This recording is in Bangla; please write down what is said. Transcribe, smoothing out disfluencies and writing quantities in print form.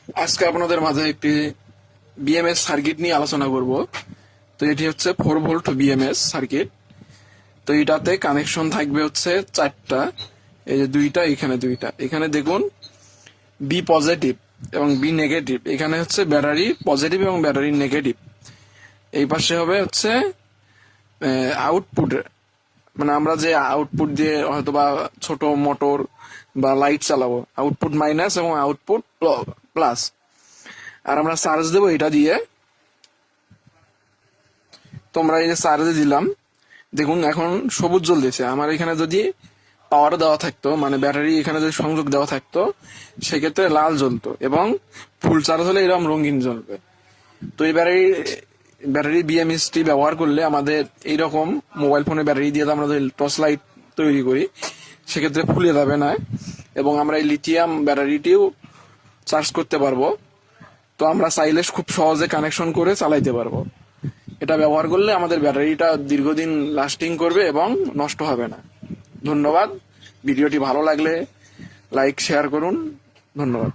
আজকে আপনাদের মাঝে একটি বিএমএস সার্কিট নিয়ে আলোচনা করব। তো এটি হচ্ছে 4 ভোল্ট বিএমএস সার্কিট। তো এটাতে কানেকশন থাকবে হচ্ছে 4টা। এই যে দুইটা, এখানে দেখুন বি পজিটিভ এবং বি নেগেটিভ। এখানে হচ্ছে ব্যাটারি পজিটিভ এবং ব্যাটারি নেগেটিভ। এই পাশে হবে হচ্ছে আউটপুট, মানে আমরা যে আউটপুট দিয়ে হয়তো বা ছোট মোটর বা লাইট চালাবো, আউটপুট মাইনাস এবং আউটপুট প্লাস। আর আমরা চার্জ দেবো এটা দিয়ে। তোমরা এই যে চার্জে দিলাম, দেখুন এখন সবুজ জ্বলতেছে। আমার এখানে যদি পাওয়ার দেওয়া থাকতো, মানে ব্যাটারি এখানে যদি সংযোগ দেওয়া থাকতো, সেক্ষেত্রে লাল জ্বলতো এবং ফুল চার্জ হলে এরকম রঙিন জ্বলবে। তো এই ব্যাটারি বিএমএসটি ব্যবহার করলে আমাদের এইরকম মোবাইল ফোনের ব্যাটারি দিয়ে আমরা যদি টর্চ লাইট তৈরি করি, সেক্ষেত্রে ফুলে যাবে না এবং আমরা এই লিথিয়াম ব্যাটারিটিও চার্জ করতে পারবো। তো আমরা চাইলে খুব সহজে কানেকশন করে চালাইতে পারবো। এটা ব্যবহার করলে আমাদের ব্যাটারিটা দীর্ঘদিন লাস্টিং করবে এবং নষ্ট হবে না। ধন্যবাদ। ভিডিওটি ভালো লাগলে লাইক শেয়ার করুন। ধন্যবাদ।